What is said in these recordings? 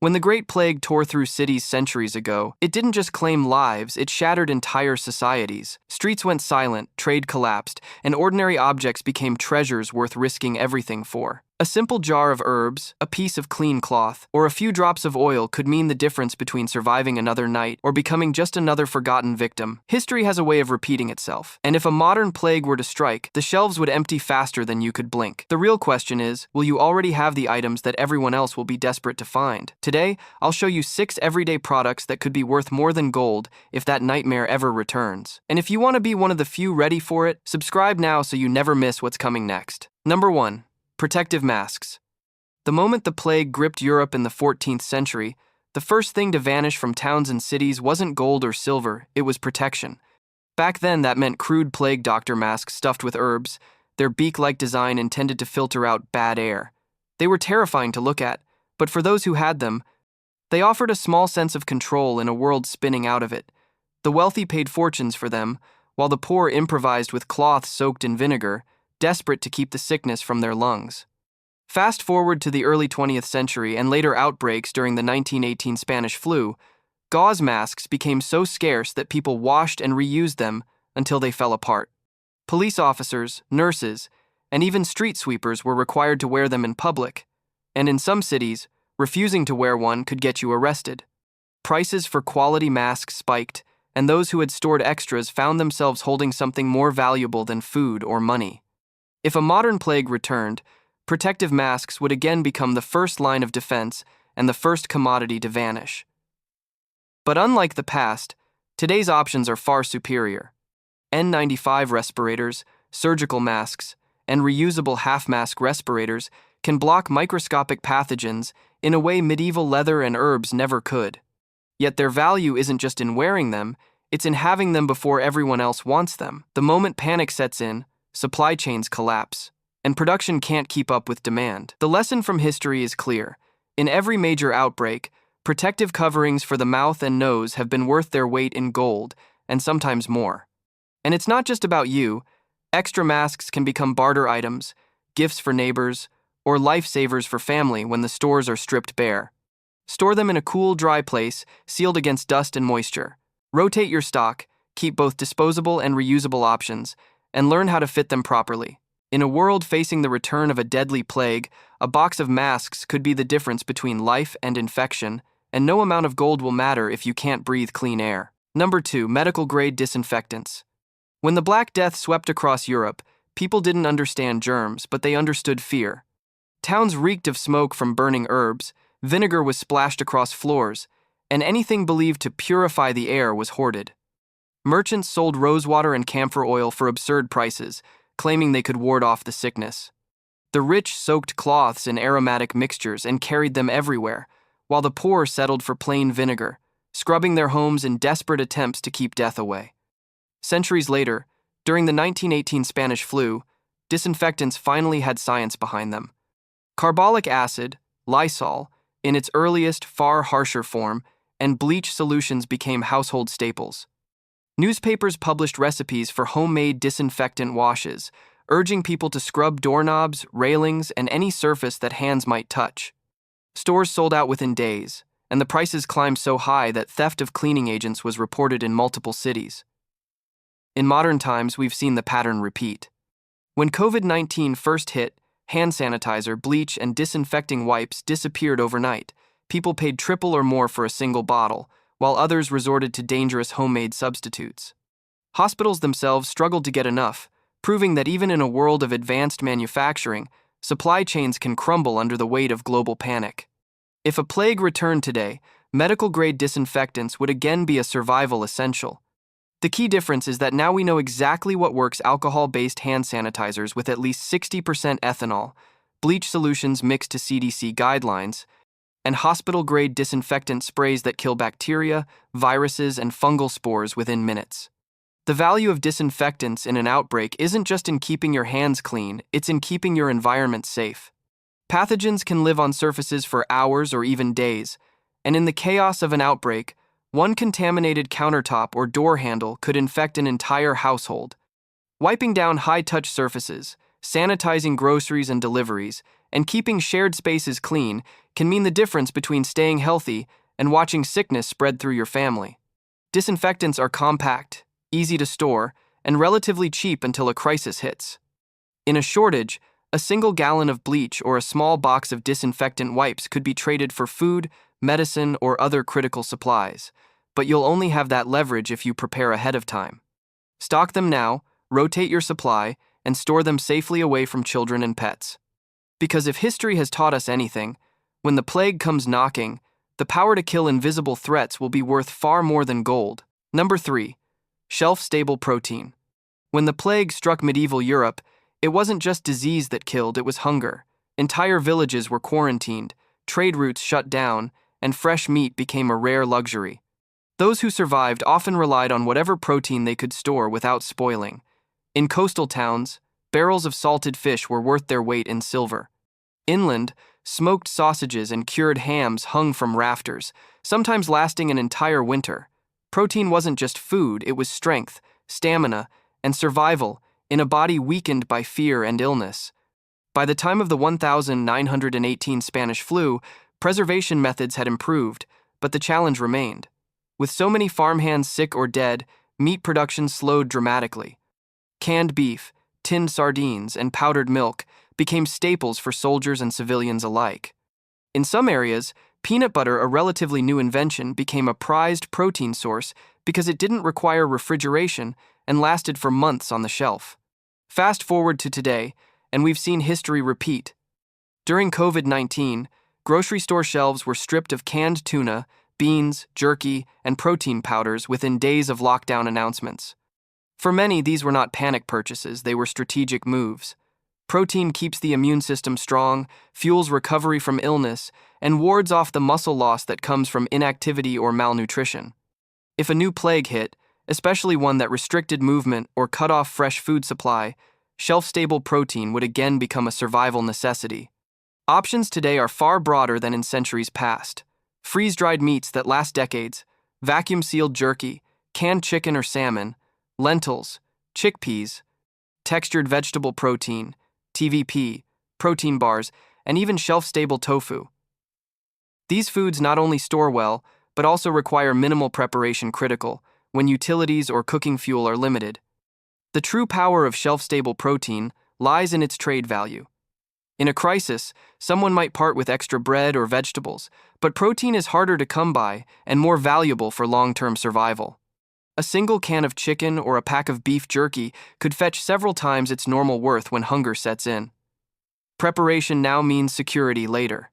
When the Great Plague tore through cities centuries ago, it didn't just claim lives, it shattered entire societies. Streets went silent, trade collapsed, and ordinary objects became treasures worth risking everything for. A simple jar of herbs, a piece of clean cloth, or a few drops of oil could mean the difference between surviving another night or becoming just another forgotten victim. History has a way of repeating itself, and if a modern plague were to strike, the shelves would empty faster than you could blink. The real question is, will you already have the items that everyone else will be desperate to find? Today, I'll show you 6 everyday products that could be worth more than gold if that nightmare ever returns. And if you want to be one of the few ready for it, subscribe now so you never miss what's coming next. Number 1. Protective masks. The moment the plague gripped Europe in the 14th century, the first thing to vanish from towns and cities wasn't gold or silver, it was protection. Back then, that meant crude plague doctor masks stuffed with herbs, their beak-like design intended to filter out bad air. They were terrifying to look at, but for those who had them, they offered a small sense of control in a world spinning out of it. The wealthy paid fortunes for them, while the poor improvised with cloths soaked in vinegar, desperate to keep the sickness from their lungs. Fast forward to the early 20th century and later outbreaks during the 1918 Spanish flu, gauze masks became so scarce that people washed and reused them until they fell apart. Police officers, nurses, and even street sweepers were required to wear them in public, and in some cities, refusing to wear one could get you arrested. Prices for quality masks spiked, and those who had stored extras found themselves holding something more valuable than food or money. If a modern plague returned, protective masks would again become the first line of defense and the first commodity to vanish. But unlike the past, today's options are far superior. N95 respirators, surgical masks, and reusable half-mask respirators can block microscopic pathogens in a way medieval leather and herbs never could. Yet their value isn't just in wearing them, it's in having them before everyone else wants them. The moment panic sets in, supply chains collapse, and production can't keep up with demand. The lesson from history is clear. In every major outbreak, protective coverings for the mouth and nose have been worth their weight in gold, and sometimes more. And it's not just about you. Extra masks can become barter items, gifts for neighbors, or lifesavers for family when the stores are stripped bare. Store them in a cool, dry place, sealed against dust and moisture. Rotate your stock, keep both disposable and reusable options, and learn how to fit them properly. In a world facing the return of a deadly plague, a box of masks could be the difference between life and infection, and no amount of gold will matter if you can't breathe clean air. Number 2. Medical-grade disinfectants. When the Black Death swept across Europe, people didn't understand germs, but they understood fear. Towns reeked of smoke from burning herbs, vinegar was splashed across floors, and anything believed to purify the air was hoarded. Merchants sold rosewater and camphor oil for absurd prices, claiming they could ward off the sickness. The rich soaked cloths in aromatic mixtures and carried them everywhere, while the poor settled for plain vinegar, scrubbing their homes in desperate attempts to keep death away. Centuries later, during the 1918 Spanish flu, disinfectants finally had science behind them. Carbolic acid, Lysol, in its earliest, far harsher form, and bleach solutions became household staples. Newspapers published recipes for homemade disinfectant washes, urging people to scrub doorknobs, railings, and any surface that hands might touch. Stores sold out within days, and the prices climbed so high that theft of cleaning agents was reported in multiple cities. In modern times, we've seen the pattern repeat. When COVID-19 first hit, hand sanitizer, bleach, and disinfecting wipes disappeared overnight. People paid triple or more for a single bottle, while others resorted to dangerous homemade substitutes. Hospitals themselves struggled to get enough, proving that even in a world of advanced manufacturing, supply chains can crumble under the weight of global panic. If a plague returned today, medical-grade disinfectants would again be a survival essential. The key difference is that now we know exactly what works: alcohol-based hand sanitizers with at least 60% ethanol, bleach solutions mixed to CDC guidelines, and hospital-grade disinfectant sprays that kill bacteria, viruses, and fungal spores within minutes. The value of disinfectants in an outbreak isn't just in keeping your hands clean, it's in keeping your environment safe. Pathogens can live on surfaces for hours or even days, and in the chaos of an outbreak, one contaminated countertop or door handle could infect an entire household. Wiping down high-touch surfaces, sanitizing groceries and deliveries, and keeping shared spaces clean can mean the difference between staying healthy and watching sickness spread through your family. Disinfectants are compact, easy to store, and relatively cheap until a crisis hits. In a shortage, a single gallon of bleach or a small box of disinfectant wipes could be traded for food, medicine, or other critical supplies, but you'll only have that leverage if you prepare ahead of time. Stock them now, rotate your supply, and store them safely away from children and pets. Because if history has taught us anything, when the plague comes knocking, the power to kill invisible threats will be worth far more than gold. Number 3. Shelf-stable protein. When the plague struck medieval Europe, it wasn't just disease that killed, it was hunger. Entire villages were quarantined, trade routes shut down, and fresh meat became a rare luxury. Those who survived often relied on whatever protein they could store without spoiling. In coastal towns, barrels of salted fish were worth their weight in silver. Inland, smoked sausages and cured hams hung from rafters, sometimes lasting an entire winter. Protein wasn't just food, it was strength, stamina, and survival in a body weakened by fear and illness. By the time of the 1918 Spanish flu, preservation methods had improved, but the challenge remained. With so many farmhands sick or dead, meat production slowed dramatically. Canned beef, tinned sardines, and powdered milk became staples for soldiers and civilians alike. In some areas, peanut butter, a relatively new invention, became a prized protein source because it didn't require refrigeration and lasted for months on the shelf. Fast forward to today, and we've seen history repeat. During COVID-19, grocery store shelves were stripped of canned tuna, beans, jerky, and protein powders within days of lockdown announcements. For many, these were not panic purchases, they were strategic moves. Protein keeps the immune system strong, fuels recovery from illness, and wards off the muscle loss that comes from inactivity or malnutrition. If a new plague hit, especially one that restricted movement or cut off fresh food supply, shelf-stable protein would again become a survival necessity. Options today are far broader than in centuries past. Freeze-dried meats that last decades, vacuum-sealed jerky, canned chicken or salmon, lentils, chickpeas, textured vegetable protein, TVP, protein bars, and even shelf-stable tofu. These foods not only store well, but also require minimal preparation critical when utilities or cooking fuel are limited. The true power of shelf-stable protein lies in its trade value. In a crisis, someone might part with extra bread or vegetables, but protein is harder to come by and more valuable for long-term survival. A single can of chicken or a pack of beef jerky could fetch several times its normal worth when hunger sets in. Preparation now means security later.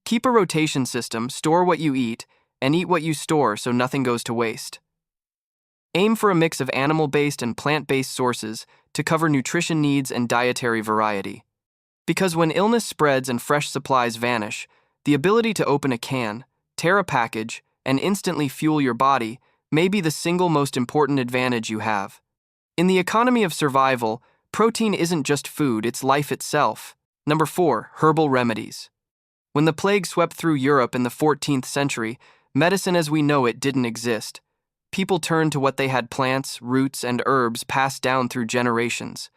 Keep a rotation system, store what you eat, and eat what you store so nothing goes to waste. Aim for a mix of animal-based and plant-based sources to cover nutrition needs and dietary variety. Because when illness spreads and fresh supplies vanish, the ability to open a can, tear a package, and instantly fuel your body may be the single most important advantage you have. In the economy of survival, protein isn't just food, it's life itself. Number 4, herbal remedies. When the plague swept through Europe in the 14th century, medicine as we know it didn't exist. People turned to what they had: plants, roots, and herbs passed down through generations.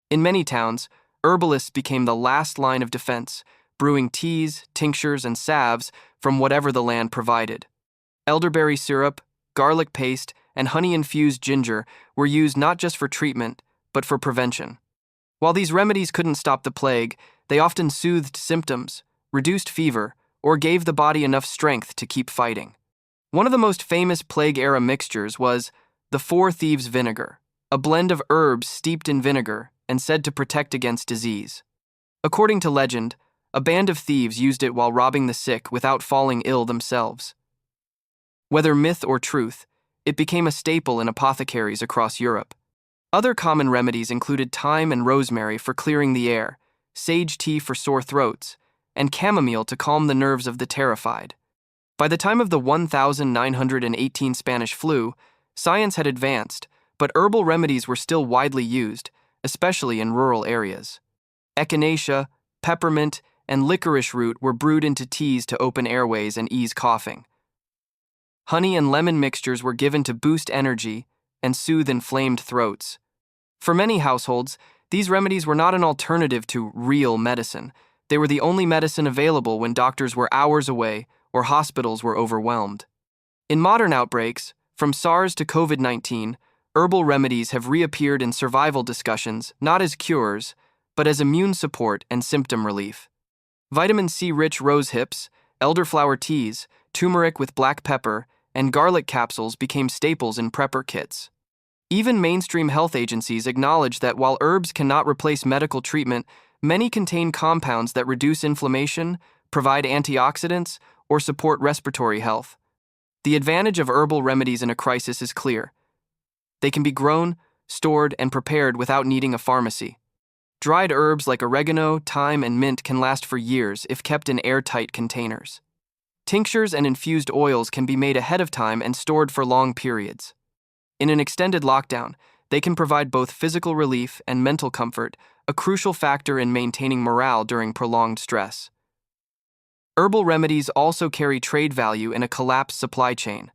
In many towns, herbalists became the last line of defense, brewing teas, tinctures, and salves from whatever the land provided. Elderberry syrup, garlic paste, and honey-infused ginger were used not just for treatment, but for prevention. While these remedies couldn't stop the plague, they often soothed symptoms, reduced fever, or gave the body enough strength to keep fighting. One of the most famous plague-era mixtures was the Four Thieves vinegar, a blend of herbs steeped in vinegar and said to protect against disease. According to legend, a band of thieves used it while robbing the sick without falling ill themselves. Whether myth or truth, it became a staple in apothecaries across Europe. Other common remedies included thyme and rosemary for clearing the air, sage tea for sore throats, and chamomile to calm the nerves of the terrified. By the time of the 1918 Spanish flu, science had advanced, but herbal remedies were still widely used, especially in rural areas. Echinacea, peppermint, and licorice root were brewed into teas to open airways and ease coughing. Honey and lemon mixtures were given to boost energy and soothe inflamed throats. For many households, these remedies were not an alternative to real medicine. They were the only medicine available when doctors were hours away or hospitals were overwhelmed. In modern outbreaks, from SARS to COVID-19, herbal remedies have reappeared in survival discussions not as cures, but as immune support and symptom relief. Vitamin C-rich rose hips, elderflower teas, turmeric with black pepper, and garlic capsules became staples in prepper kits. Even mainstream health agencies acknowledge that while herbs cannot replace medical treatment, many contain compounds that reduce inflammation, provide antioxidants, or support respiratory health. The advantage of herbal remedies in a crisis is clear. They can be grown, stored, and prepared without needing a pharmacy. Dried herbs like oregano, thyme, and mint can last for years if kept in airtight containers. Tinctures and infused oils can be made ahead of time and stored for long periods. In an extended lockdown, they can provide both physical relief and mental comfort, a crucial factor in maintaining morale during prolonged stress. Herbal remedies also carry trade value in a collapsed supply chain.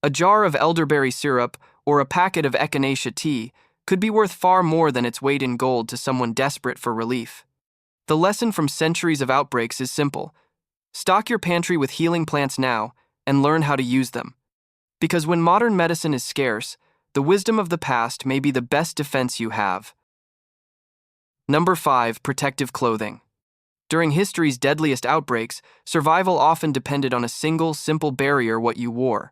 A jar of elderberry syrup or a packet of echinacea tea could be worth far more than its weight in gold to someone desperate for relief. The lesson from centuries of outbreaks is simple. Stock your pantry with healing plants now and learn how to use them. Because when modern medicine is scarce, the wisdom of the past may be the best defense you have. Number 5. Protective clothing. During history's deadliest outbreaks, survival often depended on a single, simple barrier: what you wore.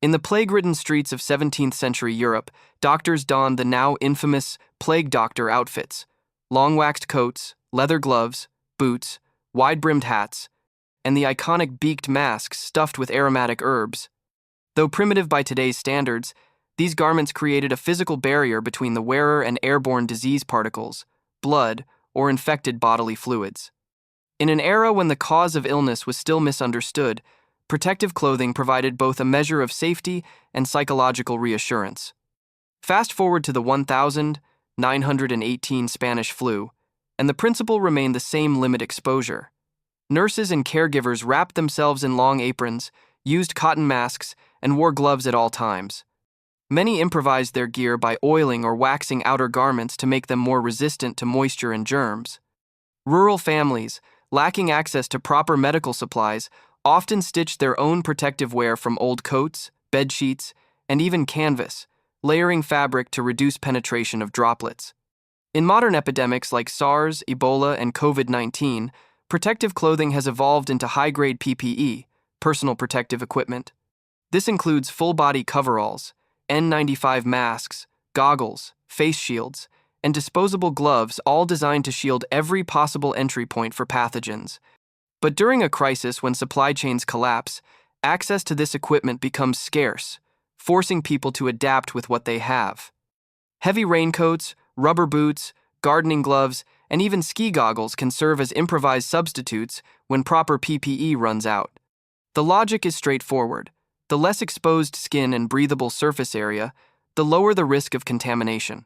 In the plague-ridden streets of 17th century Europe, doctors donned the now infamous plague doctor outfits: long waxed coats, leather gloves, boots, wide-brimmed hats, and the iconic beaked masks stuffed with aromatic herbs. Though primitive by today's standards, these garments created a physical barrier between the wearer and airborne disease particles, blood, or infected bodily fluids. In an era when the cause of illness was still misunderstood, protective clothing provided both a measure of safety and psychological reassurance. Fast forward to the 1918 Spanish flu, and the principle remained the same: limit exposure. Nurses and caregivers wrapped themselves in long aprons, used cotton masks, and wore gloves at all times. Many improvised their gear by oiling or waxing outer garments to make them more resistant to moisture and germs. Rural families, lacking access to proper medical supplies, often stitched their own protective wear from old coats, bed sheets, and even canvas, layering fabric to reduce penetration of droplets. In modern epidemics like SARS, Ebola, and COVID-19, protective clothing has evolved into high-grade PPE, personal protective equipment. This includes full-body coveralls, N95 masks, goggles, face shields, and disposable gloves, all designed to shield every possible entry point for pathogens. But during a crisis when supply chains collapse, access to this equipment becomes scarce, forcing people to adapt with what they have. Heavy raincoats, rubber boots, gardening gloves, and even ski goggles can serve as improvised substitutes when proper PPE runs out. The logic is straightforward. The less exposed skin and breathable surface area, the lower the risk of contamination.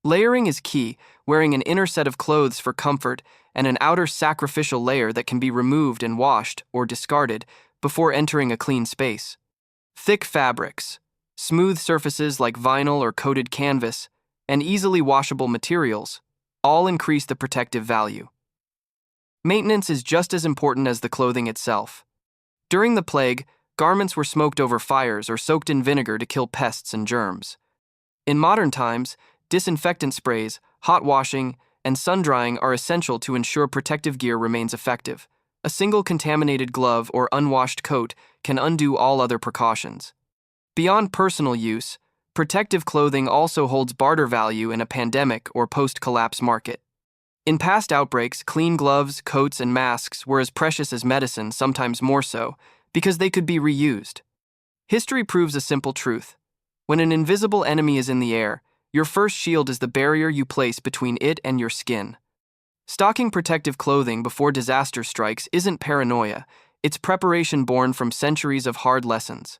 Layering is key, wearing an inner set of clothes for comfort and an outer sacrificial layer that can be removed and washed or discarded before entering a clean space. Thick fabrics, smooth surfaces like vinyl or coated canvas, and easily washable materials all increase the protective value. Maintenance is just as important as the clothing itself. During the plague, garments were smoked over fires or soaked in vinegar to kill pests and germs. In modern times, disinfectant sprays, hot washing, and sun-drying are essential to ensure protective gear remains effective. A single contaminated glove or unwashed coat can undo all other precautions. Beyond personal use, protective clothing also holds barter value in a pandemic or post-collapse market. In past outbreaks, clean gloves, coats, and masks were as precious as medicine, sometimes more so, because they could be reused. History proves a simple truth. When an invisible enemy is in the air, your first shield is the barrier you place between it and your skin. Stocking protective clothing before disaster strikes isn't paranoia, it's preparation born from centuries of hard lessons.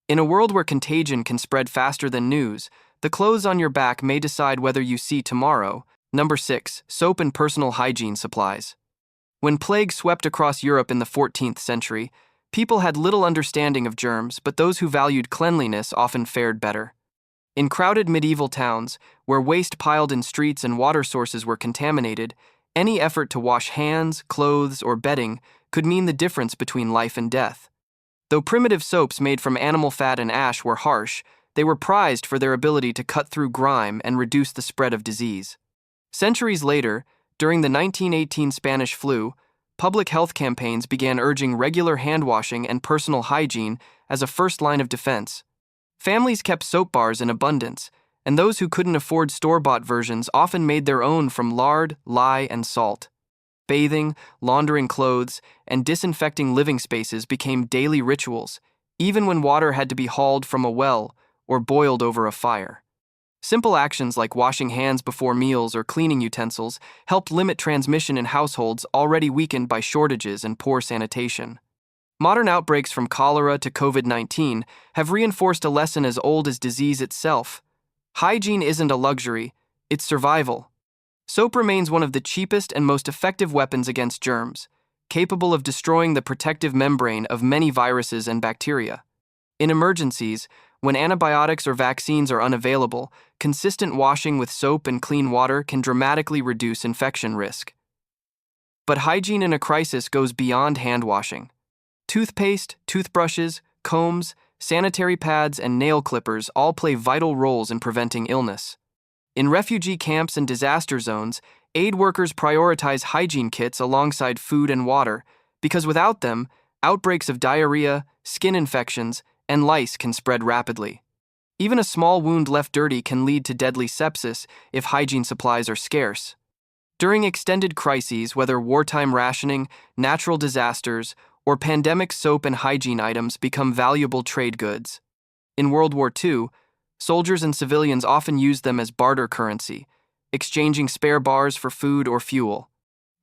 In a world where contagion can spread faster than news, the clothes on your back may decide whether you see tomorrow. Number 6. Soap and personal hygiene supplies. When plague swept across Europe in the 14th century, people had little understanding of germs, but those who valued cleanliness often fared better. In crowded medieval towns, where waste piled in streets and water sources were contaminated, Any effort to wash hands, clothes, or bedding could mean the difference between life and death. Though primitive soaps made from animal fat and ash were harsh, they were prized for their ability to cut through grime and reduce the spread of disease. Centuries later, during the 1918 Spanish flu, public health campaigns began urging regular hand washing and personal hygiene as a first line of defense. Families kept soap bars in abundance, and those who couldn't afford store-bought versions often made their own from lard, lye, and salt. Bathing, laundering clothes, and disinfecting living spaces became daily rituals, even when water had to be hauled from a well or boiled over a fire. Simple actions like washing hands before meals or cleaning utensils helped limit transmission in households already weakened by shortages and poor sanitation. Modern outbreaks from cholera to COVID-19 have reinforced a lesson as old as disease itself. Hygiene isn't a luxury, it's survival. Soap remains one of the cheapest and most effective weapons against germs, capable of destroying the protective membrane of many viruses and bacteria. In emergencies, when antibiotics or vaccines are unavailable, consistent washing with soap and clean water can dramatically reduce infection risk. But hygiene in a crisis goes beyond hand washing. Toothpaste, toothbrushes, combs, sanitary pads, and nail clippers all play vital roles in preventing illness. In refugee camps and disaster zones, aid workers prioritize hygiene kits alongside food and water because without them, outbreaks of diarrhea, skin infections, and lice can spread rapidly. Even a small wound left dirty can lead to deadly sepsis if hygiene supplies are scarce. During extended crises, whether wartime rationing, natural disasters, or pandemic, soap and hygiene items become valuable trade goods. In World War II, soldiers and civilians often used them as barter currency, exchanging spare bars for food or fuel.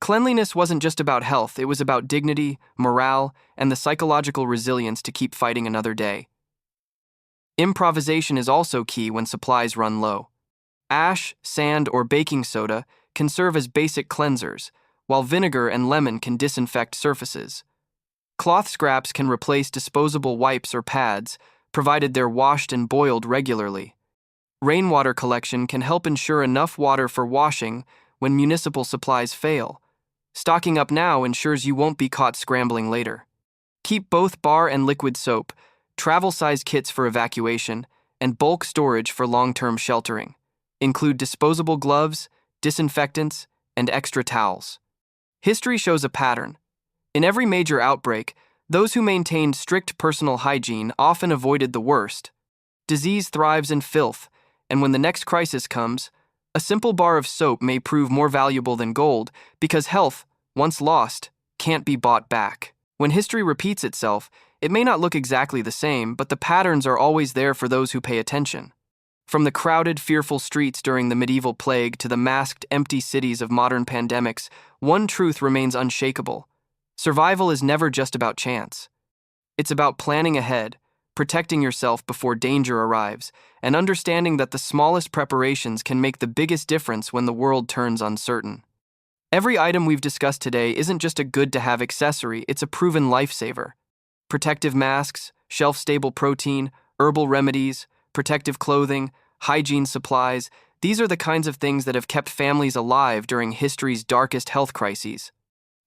Cleanliness wasn't just about health, it was about dignity, morale, and the psychological resilience to keep fighting another day. Improvisation is also key when supplies run low. Ash, sand, or baking soda can serve as basic cleansers, while vinegar and lemon can disinfect surfaces. Cloth scraps can replace disposable wipes or pads, provided they're washed and boiled regularly. Rainwater collection can help ensure enough water for washing when municipal supplies fail. Stocking up now ensures you won't be caught scrambling later. Keep both bar and liquid soap, travel-size kits for evacuation, and bulk storage for long-term sheltering. Include disposable gloves, disinfectants, and extra towels. History shows a pattern. In every major outbreak, those who maintained strict personal hygiene often avoided the worst. Disease thrives in filth, and when the next crisis comes, a simple bar of soap may prove more valuable than gold because health, once lost, can't be bought back. When history repeats itself, it may not look exactly the same, but the patterns are always there for those who pay attention. From the crowded, fearful streets during the medieval plague to the masked, empty cities of modern pandemics, one truth remains unshakable. Survival is never just about chance. It's about planning ahead, protecting yourself before danger arrives, and understanding that the smallest preparations can make the biggest difference when the world turns uncertain. Every item we've discussed today isn't just a good-to-have accessory, it's a proven lifesaver. Protective masks, shelf-stable protein, herbal remedies, protective clothing, hygiene supplies, these are the kinds of things that have kept families alive during history's darkest health crises.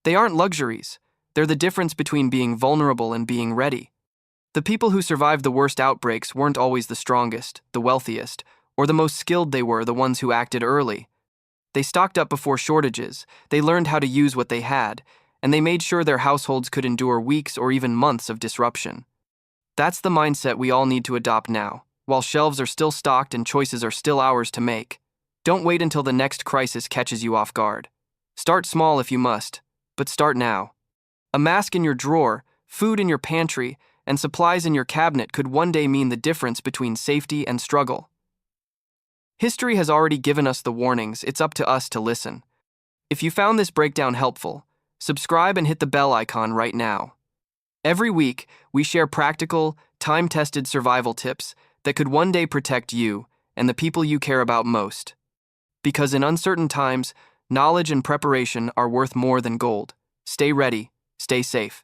They aren't luxuries. They're the difference between being vulnerable and being ready. The people who survived the worst outbreaks weren't always the strongest, the wealthiest, or the most skilled. They were the ones who acted early. They stocked up before shortages, they learned how to use what they had, and they made sure their households could endure weeks or even months of disruption. That's the mindset we all need to adopt now, while shelves are still stocked and choices are still ours to make. Don't wait until the next crisis catches you off guard. Start small if you must, but start now. A mask in your drawer, food in your pantry, and supplies in your cabinet could one day mean the difference between safety and struggle. History has already given us the warnings, it's up to us to listen. If you found this breakdown helpful, subscribe and hit the bell icon right now. Every week, we share practical, time-tested survival tips that could one day protect you and the people you care about most. Because in uncertain times, knowledge and preparation are worth more than gold. Stay ready, stay safe.